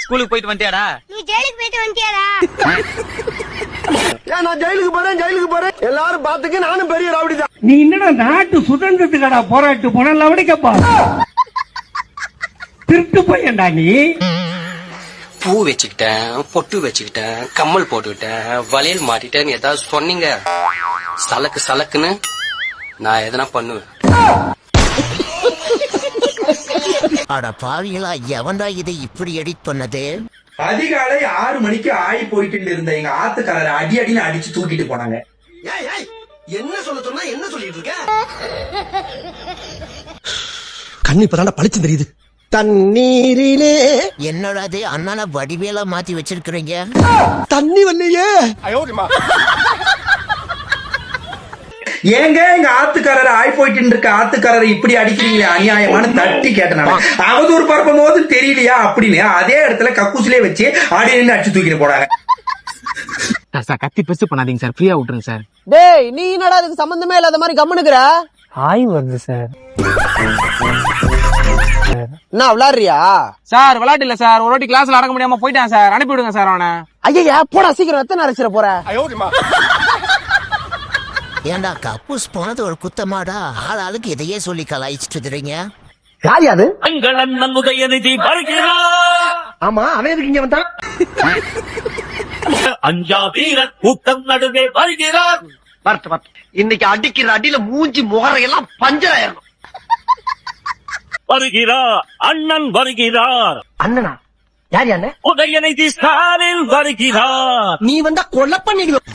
ஸ்கூலுக்கு போயிட்டு வந்துட்டியாடா? நீ ஜெயிலுக்கு போயிட்டு வந்துட்டியாடா? நான் ஜெயிலுக்கு போறேன் எல்லாரும் பாத்துக்க, நானும் பெரிய ரவுடி தான். நீ என்னடா நாட்டு சுதந்திரத்துக்கடா போராட்டு போன லவடிக்கப்பா திருட்டு பையன்டா நீ. பூ வச்சுக்கிட்டேன், பொட்டு வச்சுக்கிட்டேன், கம்மல் போட்டுக்கிட்டேன், வளையல் மாட்டிட்டேன்னு ஏதாவது சொன்னீங்க சலக்குன்னு நான் எதனா பண்ணுவேன். அட பாவிகளா, எவன்டா இதை இப்படி எடிட் பண்ணது? அதிகாலை 6 மணிக்கு ஆய் போயிட்டு இருந்த எங்க ஆத்துக்காரரை அடின்னு அடிச்சு தூக்கிட்டு போனாங்க. என்ன சொல்ல சொன்னா என்ன சொல்லிட்டு இருக்க? கண்ணு இப்பதான் பளிச்சு தெரியுது. தண்ணீரிலே என்னடா அது அண்ணான வடிவேலா மாத்தி வச்சிருக்கிறீங்க? தண்ணி வரலையே. ஏங்க எங்க ஆத்துக்காரரை ஆய் போயிட்டு இருக்க ஆத்துக்காரரை இப்படி அடிக்கிறீங்களே அநியாயமான தட்டி கேட்டனால அவதூறு பரப்பும் போது தெரியலையா அப்படின்னு அதே இடத்துல கக்கூசிலே வச்சு அடின்னு அடிச்சு தூக்கிட்டு போனாங்க. சார் கத்தி பெருசு பண்ணாதீங்க சார், ஃப்ரீயா விட்டுருங்க சார். டேய் நீ என்னடா அதுக்கு சம்பந்தமே இல்லாத மாதிரி கம்முனுக்குற? ஆய் வருது சார். என்ன விளையாடுறியா? சார் விளையாட்டு இல்ல சார், ஒரு வாட்டி கிளாஸ்ல அடக்க முடியாம போயிட்டான் சார், அனுப்பி விடுங்க சார் அவனை. ஐயா போடா சீக்கிரம், எத்தனை அரைச்சிட போற? ஏண்டா கப்பூஸ் போனது ஒரு குத்தமாடா? ஆளாளுக்கு இதையே சொல்லி கலாய்ச்சிட்டு இருக்கிறீங்க. யார் யாது? எங்கள் அண்ணன் உதயநிதி ஆமா அவன் எதுக்கு இங்க வந்தான்? அஞ்சா வீரர் கூட்டம் நடுவே வருகிறார். இன்னைக்கு அடிக்கிற அடியில மூஞ்சி முகரையெல்லாம் பஞ்சராயிரும். வருகிறார் அண்ணன் வருகிறார். அண்ணனா? யார் அண்ணன்? உதயநிதி ஸ்டாலின் வருகிறார். நீ வந்தா கொலை பண்ணிடுவோம்.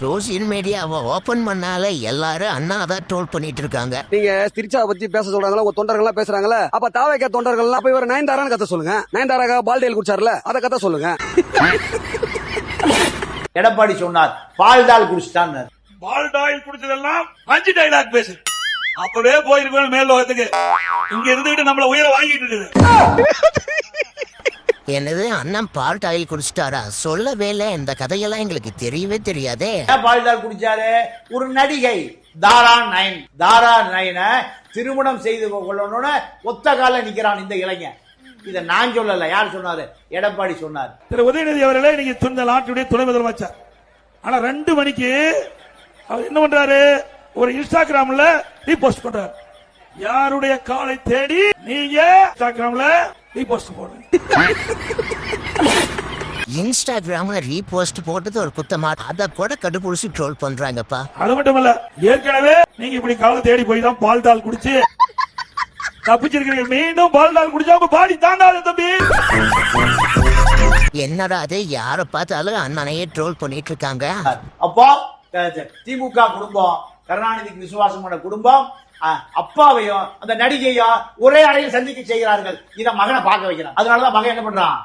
சோசியல் மீடியாவை ஓபன் பண்ணால எல்லாரும் அண்ணா தான் ட்ரோல் பண்ணிட்டு இருக்காங்க. நீங்க திருச்சாவை பத்தி பேச சொல்றாங்களா, உங்க தொண்டர்கள் பேசுறாங்களா? அப்ப தாவைக்கா தொண்டர்கள் போய் ஒரு நயன்தாரான்னு கத்த சொல்லுங்க. நயன்தாராக பால்டேல் குடிச்சார்ல, அத கத்த சொல்லுங்க. எடப்பாடி சொன்னார் பால்டால் குடிச்சிட்டான். பால்டாயில் குடிச்சதெல்லாம் 5 டைலாக் பேசு. அப்பவே போயிருக்கோம் மேல் லோகத்துக்கு. இங்க இருந்துகிட்டு நம்மள உயர வாங்கிட்டு இருக்குது. என்னது அண்ணன் பால் டாயில் குடிச்சிட்டாரா? சொல்லவே இல்ல. இந்த கதையெல்லாம் எங்களுக்கு தெரியவே தெரியாதே. பால்டால் குடிச்சாரு ஒரு நடிகை தாரா நயனை திருமணம் செய்து கொள்ளணும்னு ஒத்த கால நிக்கிறான் இந்த இளைஞன். இத நான் சொல்லல, யார் சொன்னாரு? எடப்பாடி சொன்னார். திரு உதயநிதி அவர்களே, நீங்க இந்த நாட்டுடைய துணை முதலமைச்சர். ஆனா 2 மணிக்கு அவர் என்ன பண்றாரு? ஒரு இன்ஸ்டாகிராம்ல ரீபோஸ்ட் பண்றாரு. யாருடைய காலை தேடி நீங்க இன்ஸ்டாகிராம்ல ரீபோஸ்ட் போடுங்க. இன்ஸ்டாகிராம்ல ரீபோஸ்ட் போட்டது ஒரு குத்தமா? அத கூட கண்டுபிடிச்சு ட்ரோல் பண்றாங்கப்பா. அது மட்டும் இல்ல, ஏற்கனவே நீங்க இப்படி காலை தேடி போய் தான் பால்டால் குடிச்சு தப்பிச்சிருக்கீங்க. மீண்டும் பால்டால் குடிச்சா உங்க பாடி தாண்டாது தம்பி. என்னடா அது? யார பார்த்தாலும் அண்ணனையே ட்ரோல் பண்ணிட்டு இருக்காங்க. அப்போ திமுக குடும்பம், கருணாநிதிக்கு விசுவாசம் பண்ண குடும்பம் அப்பாவையும் அந்த நடிகையும் ஒரே அறையில் சந்திக்க செய்கிறார்கள். இத மகனை பார்க்க வைக்கிறான். அதனாலதான் மகன் என்ன பண்றான்?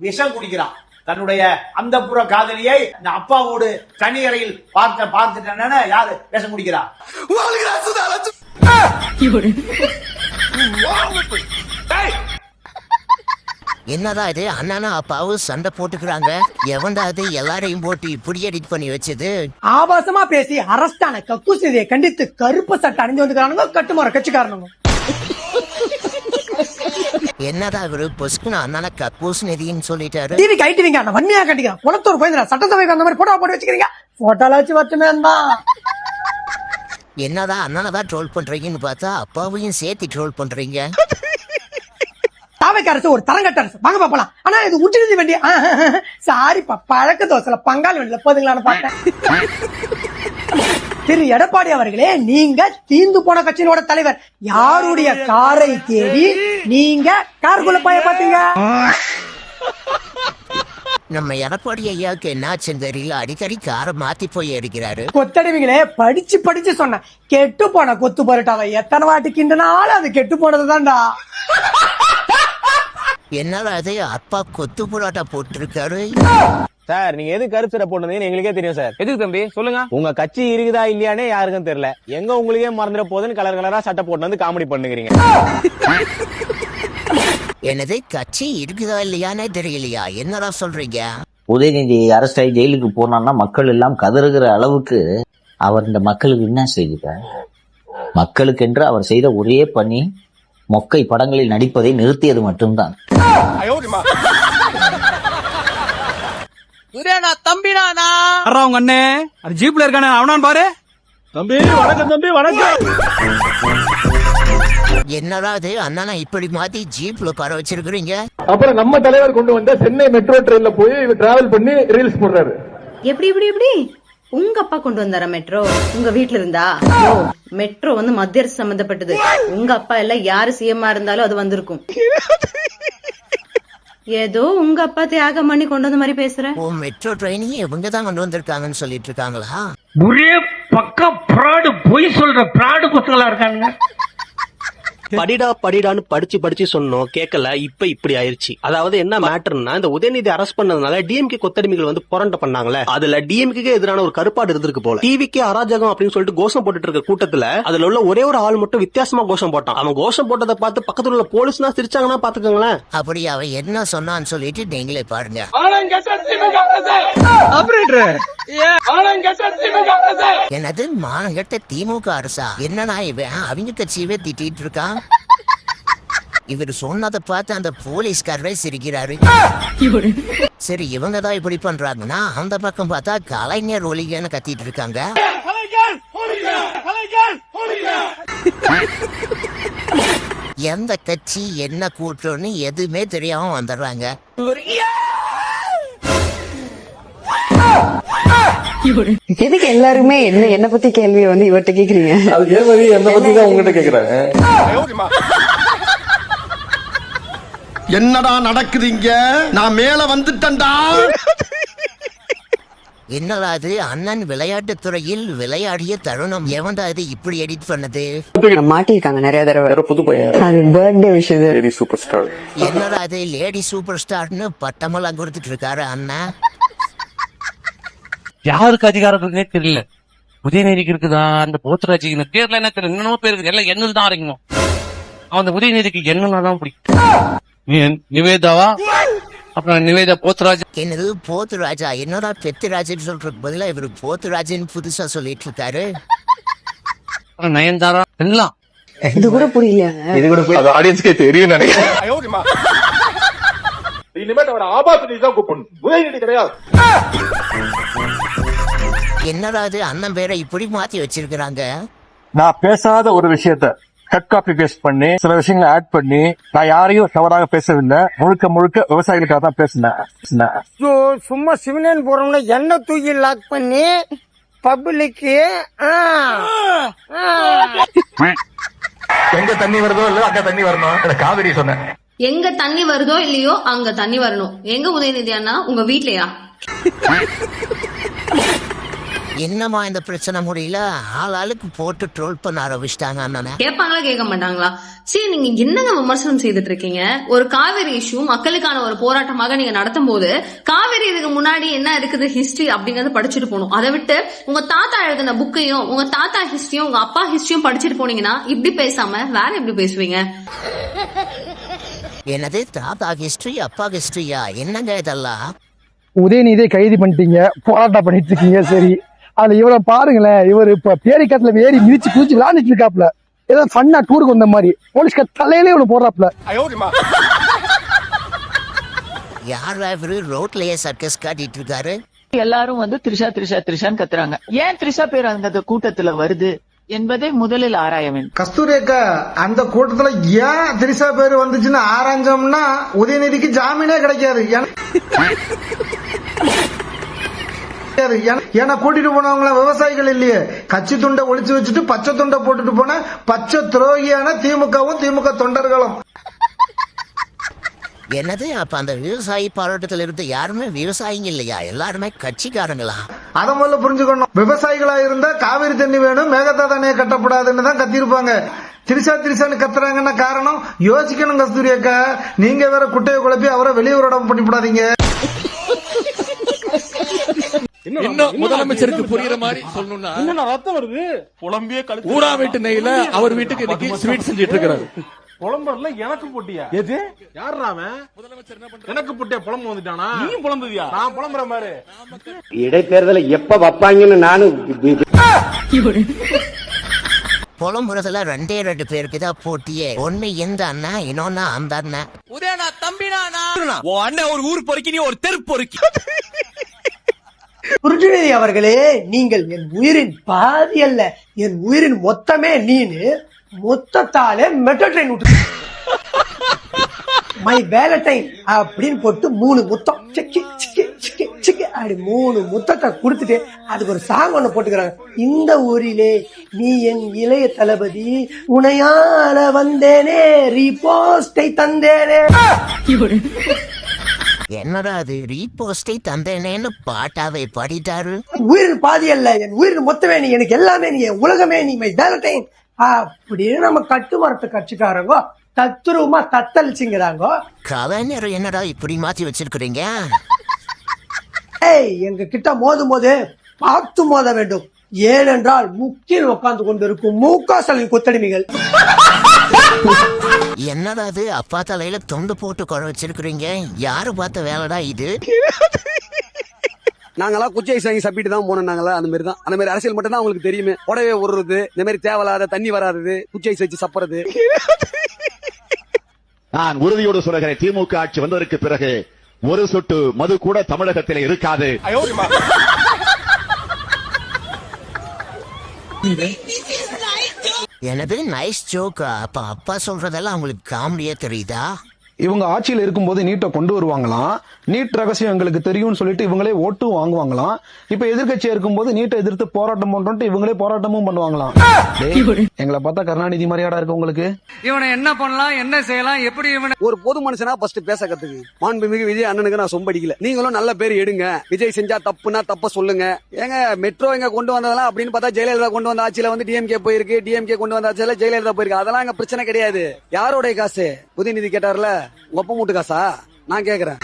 விஷம் குடிக்கிறான். தன்னுடைய அந்த புற காதலியை அப்பாவோடு தனி அறையில் பார்த்துட்டேன்னு யாரு விஷம் குடிக்கிறான்? என்னடா இது? அண்ணனா அப்பாவும் சண்டை போட்டுக்கிறாங்க. எவன்டா அது எல்லாரையும் போட்டு இப்படி எடிட் பண்ணி வச்சது? ஆபாசமா பேசி அரஸ்டான கக்கூசியை கண்டித்து கருப்பு சட்டை அணிந்து வந்துக்கிறானுங்க கட்டுமாற கட்சிக்காரனுங்க. என்னடா இவரு பொஸ்குன்னு அண்ணனை கக்கூஸ் நிதின்னு சொல்லிட்டாரு. டிவி கைட்டுவீங்க, நான் வன்மையா கட்டிக்கிறேன். குளத்தூர் போய் சட்டசபைக்கு அந்த மாதிரி போட்டோ போட்டு வச்சுக்கிறீங்க. போட்டோல வச்சு வச்சுமே தான். என்னடா அண்ணனை தான் ட்ரோல் பண்றீங்கன்னு பார்த்தா அப்பாவையும் சேர்த்து ட்ரோல் பண்றீங்க. தாவைக்கு அரசு ஒரு தரங்கட்ட அரசு, வாங்க பாப்பலாம். ஆனா இது உச்சிருந்தி வேண்டிய சாரிப்பா, பழக்க தோசைல பங்காளி வேண்டிய போதுங்களான்னு பார்த்தேன். திரு எடப்பாடி அவர்களே, நீங்க தீந்து போன கட்சியினோட தலைவர். யாருடைய காரை தேடி நீங்க காருக்குள்ள போய் பாத்தீங்க? நம்ம எடப்பாடி ஐயாவுக்கு என்னாச்சுன்னு தெரியல, அடிக்கடி காரை மாத்தி போய் எடுக்கிறாரு. கொத்தடிவீங்களே, படிச்சு படிச்சு சொன்ன கெட்டு போன கொத்து பரோட்டாவை எத்தனை வாட்டி கிண்டனாலும் அது கெட்டு போனதுதான்டா. என்னடா அது? அப்பா கொத்து புரோட்டா போட்டிருக்காரு. சார் நீங்க எது கருத்து போட்டதுன்னு எங்களுக்கே தெரியும் சார். எதுக்கு தம்பி சொல்லுங்க? உங்க கட்சி இருக்குதா இல்லையானே யாருக்கும் தெரியல. எங்க உங்களுக்கே மறந்துட போதுன்னு கலர் கலரா சட்டை போட்டு வந்து காமெடி பண்ணுகிறீங்க. என்னது கட்சி இருக்குதா இல்லையானே தெரியலையா? என்னடா சொல்றீங்க? உதயநிதி அரசை ஜெயிலுக்கு போனான்னா மக்கள் எல்லாம் கதறுகிற அளவுக்கு அவர் இந்த மக்களுக்கு என்ன செய்தார்? மக்களுக்கென்று அவர் செய்த ஒரே பணி மொக்கை படங்களில் நடிப்பதை நிறுத்தியது மட்டும்தான். உங்க அண்ணே அது ஜீப்ல இருக்கானே அவனான் பாரு. தம்பி வணக்கம், தம்பி வணக்கம். என்னடா இது அண்ணனா இப்படி மாத்தி ஜீப்ல உட்கார வச்சிருக்கிறீங்க? அப்புறம் நம்ம தலைவர் கொண்டு வந்த சென்னை மெட்ரோ ட்ரெயின்ல போய் டிராவல் பண்ணி ரீல்ஸ் போடுறாரு. எப்படி உங்க அப்பா கொண்டு வந்தாரா மெட்ரோ? உங்க வீட்ல இருந்தா? மெட்ரோ வந்து மத்திய அரசு சம்பந்தப்பட்டது. உங்க அப்பா எல்லாம் யாரு சிஎம்மா இருந்தாலும் அது வந்திருக்கும். ஏதோ உங்க அப்பா தியாகம் பண்ணி கொண்டு வந்த மாதிரி பேசுற. ஓ, மெட்ரோ ட்ரெயினையும் இவங்க தான் கொண்டு வந்திருக்காங்கன்னு சொல்லிட்டு இருக்காங்களா? ஒரே பக்கம் பிராடு, பொய் சொல்ற பிராடு பசங்களா இருக்காங்க. படிடான்னு படிச்சு சொன்னோம் கேட்கல. இப்ப இப்படி ஆயிருச்சு. அதாவது என்ன மேட்டர்னா, இந்த உதயநிதி அரெஸ்ட் பண்ணதுனால டிஎம்கே கொத்தடிமைகள் வந்து புரண்ட பண்ணாங்களே, அதுல டிஎம்கே எதிரான ஒரு கருப்பாடு இருந்திருக்கு போல. டிவிக்கே அராஜகம் அப்படின்னு சொல்லிட்டு கோஷம் போட்டுட்டு இருக்க கூட்டத்துல அதுல உள்ள ஒரே ஒரு ஆள் மட்டும் வித்தியாசமா கோஷம் போட்டான். அவன் கோஷம் போட்டதை பார்த்து பக்கத்துல உள்ள போலீஸ்னா சிரிச்சாங்கன்னா பாத்துக்கோங்களேன். அப்படி அவன் என்ன சொன்னான்னு சொல்லிட்டு நீங்களே பாருங்க. என்னது மானங்கெட்ட திமுக அரசா? என்னன்னா இவன் அவங்க கட்சியவே திட்டிட்டு இருக்கான். இவர் சொன்னதை பார்த்து அந்த போலீஸ்காரரே சிரிக்கிறாரு. சரி, இவங்க தான் இப்படி பண்றாங்கன்னா அந்த பக்கம் பார்த்தா கலைஞர் ஒளிகன்னு கத்திட்டு இருக்காங்க. எந்த கட்சி என்ன கூட்டம்னு எதுவுமே தெரியாம வந்துடுறாங்க. எதுக்கு எல்லாருமே என்ன பத்தி கேள்வியை வந்து இவர்கிட்ட கேக்குறீங்க? என்ன பத்தி தான் உங்ககிட்ட கேக்குறாங்க. என்னடா நடக்குதுங்க? நான் மேல வந்துட்டேன்டா. என்னடா அது அண்ணன் விளையாட்டுத் துறையில் விளையாடிய தருணம். எவன்டா இது இப்படி எடிட் பண்ணது? மாட்டிருக்காங்க நிறைய தடவை. புது பையன், அது பர்த்டே விஷயம். Lady super star. என்னடா அது லேடி சூப்பர் ஸ்டார்னு பட்டமெல்லாம் கொடுத்துட்டு இருக்காரு அண்ணன். யாருக்கு அதிகாரம் இருக்குன்னே தெரியல. உதயநிதிக்கு இருக்குதா, அந்த போத்துராஜிக்கு பேர்ல என்ன தெரியல, என்னமோ பேர் இருக்கு. எல்லாம் என்னது தான் இருக்கணும். அவன் உதயநிதிக்கு என்னதான் பிடிக்கும். நிவேதாவா, அப்புறம் நிவேதா போத்துராஜ். என்னது போத்துராஜா? என்னடா பெத்துராஜன்னு சொல்றதுக்கு பதிலா இவரு போத்துராஜன்னு புதுசா சொல்லிட்டு இருக்காரு. நயன்தாரா எல்லாம் இது கூட புரியல. இது கூட அது ஆடியன்ஸ்க்கே தெரியும் நினைக்கிறேன். இனிமேல் அவரை ஆபாசத்தை தான் கூப்பிடணும், உதயநிதி கிடையாது. என்னடா அது அண்ணன் பேரை இப்படி மாத்தி வச்சிருக்கிறாங்க. நான் பேசாத ஒரு விஷயத்த கட் காப்பி பேஸ்ட் பண்ணி சில விஷயங்களை ஆட் பண்ணி, நான் யாரையும் தவறாக பேசவில்லை. முழுக்க விவசாயிகளுக்காக தான் பேசினேன். சும்மா சிவனேன் போறோம்னா என்ன தூக்கி லாக் பண்ணி பப்ளிக்கு எங்க தண்ணி வருதோ இல்ல அங்க தண்ணி வரணும். காவிரி சொன்னேன். எங்க தண்ணி வருதோ இல்லையோ அங்க தண்ணி வரணும். எங்க உதயநிதி அண்ணா? உங்க வீட்லயா? என்னமா இந்த பிரச்சனை முடியல? ஆளுக்கு போட்டு ட்ரோல் பண்ண ஆரம்பிச்சிட்டாங்க அண்ணனை. கேட்பாங்களா கேட்க மாட்டாங்களா? சரி, நீங்க என்னங்க விமர்சனம் செய்துட்டு இருக்கீங்க? ஒரு காவிரி இஷ்யூ மக்களுக்கான ஒரு போராட்டமாக நீங்க நடத்தும் போது காவிரி இதுக்கு முன்னாடி என்ன இருக்குது ஹிஸ்டரி அப்படிங்கறத படிச்சுட்டு போகணும். அதை விட்டு உங்க தாத்தா எழுதின புக்கையும் உங்க தாத்தா ஹிஸ்டரியும் உங்க அப்பா ஹிஸ்டரியும் படிச்சுட்டு போனீங்கன்னா இப்படி பேசாம வேற எப்படி பேசுவீங்க? என்னது தாத்தா ஹிஸ்டரி அப்பா ஹிஸ்டரியா? என்னங்க இதெல்லாம்? உதயநிதியை கைது பண்ணிட்டீங்க, போராட்டம் பண்ணிட்டு இருக்கீங்க. சரி, அதுல இவரை பாருங்களேன். இவர் இப்ப பேரிக்காட்டுல ஏறி மிதிச்சு குதிச்சு விளையாண்டுட்டு இருக்காப்ல. ஏதோ ஃபன்னா டூருக்கு வந்த மாதிரி போலீஸ்கார் தலையிலே இவனு போடுறாப்ல. யார் இவரு ரோட்லயே சர்க்கஸ் காட்டிட்டு இருக்காரு? எல்லாரும் வந்து த்ரிஷான்னு கத்துறாங்க. ஏன் த்ரிஷா பேர் அந்த கூட்டத்துல வருது என்பதை முதலில் ஆராய வேண்டும். கஸ்தூரி அக்கா, அந்த கூட்டத்துல ஏன் திரிசா பேர் வந்துச்சுன்னு ஆராய்ஞ்சோம்னா உதயநிதிக்கு ஜாமீனே கிடைக்காது. ஏன்னா கூட்டிட்டு போனவங்கள விவசாயிகள் இல்லையே. கட்சி துண்டை ஒளிச்சு வச்சுட்டு பச்சை துண்டை போட்டுட்டு போன பச்சை துரோகியான திமுகவும் திமுக தொண்டர்களும். என்னது அப்ப அந்த விவசாயி போராட்டத்தில் இருந்து யாருமே விவசாயிங்க இல்லையா? எல்லாருமே கட்சிக்காரங்களா? அத முதல்ல புரிஞ்சுக்கணும். விவசாயிகளா இருந்தா காவிரி தண்ணி வேணும், மேகதாதானே கட்டப்படாதுன்னு தான் கத்திருப்பாங்க. திரிசான்னு கத்துறாங்கன்னா காரணம் யோசிக்கணும். கஸ்தூரி அக்கா, நீங்க வேற குட்டையை குழப்பி அவரை வெளியூரிடம் பண்ணிவிடாதீங்க. இன்னும் முதலமைச்சருக்கு புரியுற மாதிரி சொல்லணும்னா, என்ன ரத்தம் வருது புலம்பியே கழுத்து. ஊரா வீட்டு நெய்ல அவர் வீட்டுக்கு இன்னைக்கு ஸ்வீட் செஞ்சிட்டு இருக்காரு. புலம்புறதுல எனக்கு போட்டியா? எது யாருறாம முதலமைச்சர் என்ன பண்ற? எனக்கு போட்டியா? புலம்பு வந்துட்டானா? நீ புலம்புதியா? நான் புலம்புற மாதிரி. இடைத்தேர்தலை எப்ப வைப்பாங்கன்னு நானும் புலம்புறதுல 2 பேருக்கு தான் போட்டியே. ஒண்ணு எந்த அண்ணா, இன்னொன்னு அந்த அண்ணா. உதயனா தம்பினா உன் அண்ணன் ஒரு ஊர் பொறுக்கி, நீ ஒரு தெரு பொறுக்கி. குருஜினி அவர்களே, நீங்கள் என் உயிரின் பாதி அல்ல, என் உயிரின் மொத்தமே நீனு. மொத்தத்தாலே மெட்ரோ ட்ரெயின் விட்டு மை வேலண்டைன் அப்படின்னு போட்டு 3 முத்தம் சிக்கி சிக்கி சிக்கி சிக்கி அப்படி 3 முத்தத்தை கொடுத்துட்டு அதுக்கு ஒரு சாங் ஒண்ணு போட்டுக்கிறாங்க. இந்த ஊரிலே நீ என் இளைய தளபதி, உனையால வந்தேனே, ரீபோஸ்டை தந்தேனே. என்னடா அது ரீபோஸ்டை தந்தேனேன்னு பாட்டாவை பாடிட்டாரு. உயிரின் பாதி அல்ல, என் உயிரின் மொத்தமே நீ, எனக்கு எல்லாமே நீ, என் உலகமே நீ, மை வேலண்டைன் அப்படின்னு நம்ம கட்டுமரத்து கட்சிக்காரங்க தத்துருவமா தத்தளிச்சுங்கிறாங்க. கலைஞர் என்னடா இப்படி மாத்தி வச்சிருக்கிறீங்க? ஏய், எங்க கிட்ட மோதும் போது பார்த்து மோத வேண்டும். ஏனென்றால் முக்கில் உட்கார்ந்து கொண்டிருக்கும் மூக்காசலின் கொத்தடிமைகள். என்னடா அது அப்பா தலையில தொண்டு போட்டு குழ வச்சிருக்கிறீங்க? யாரு பார்த்த வேலைடா இது? நாங்கெல்லாம் குச்சி ஐஸ் வாங்கி சப்பிட்டு தான் போனோம். நாங்களா அந்த மாதிரி தான், அந்த மாதிரி அரசியல் மட்டும் தான் உங்களுக்கு தெரியுமே. உடவே விடுறது, இந்த மாதிரி தேவையில்லாத தண்ணி வராது, குச்சி ஐஸ் வச்சு சப்புறது. நான் உறுதியோடு சொல்கிறேன், திமுக ஆட்சி வந்ததற்கு பிறகு ஒரு சொட்டு மது கூட தமிழகத்தில் இருக்காது. எனது நைஸ் ஜோக்கா? அப்ப அப்பா சொல்றதெல்லாம் உங்களுக்கு காமெடியா தெரியுதா? இவங்க ஆட்சியில் இருக்கும்போது நீட்டை கொண்டு வருவாங்களாம். நீட் ரகசியம் எங்களுக்கு தெரியும்னு சொல்லிட்டு இவங்களே ஓட்டும் வாங்குவாங்களாம். இப்ப எதிர்கட்சியா இருக்கும்போது நீட்டை எதிர்த்து போராட்டம் பண்றோம்ட்டு இவங்களே போராட்டமும் பண்ணுவாங்களாம். எங்களை பார்த்தா கருணாநிதி மாதிரியாடா இருக்கு உங்களுக்கு? இவனை என்ன பண்ணலாம், என்ன செய்யலாம், எப்படி இவனை ஒரு பொது மனுஷனா ஃபர்ஸ்ட் பேச கத்துக்கு. மாண்புமிகு விஜய் அண்ணனுக்கு நான் சொம்படிக்கல. நீங்களும் நல்ல பேர் எடுங்க. விஜய் செஞ்சா தப்புனா தப்ப சொல்லுங்க. ஏங்க மெட்ரோ எங்க கொண்டு வந்ததெல்லாம் அப்படின்னு பார்த்தா ஜெயலலிதா கொண்டு வந்த ஆட்சியில வந்து டிஎம்கே போயிருக்கு, டிஎம்கே கொண்டு வந்த ஆட்சியில ஜெயலலிதா போயிருக்கு. அதெல்லாம் எங்க பிரச்சனை கிடையாது. யாரோடைய காசு? உதயநிதி கேட்டார்ல, ஒப்ப மூட்டு காசா? நான் கேக்குறேன்.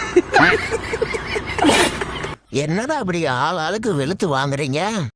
என்னடா அப்படி ஆள் ஆளுக்கு வெளுத்து வாங்குறீங்க?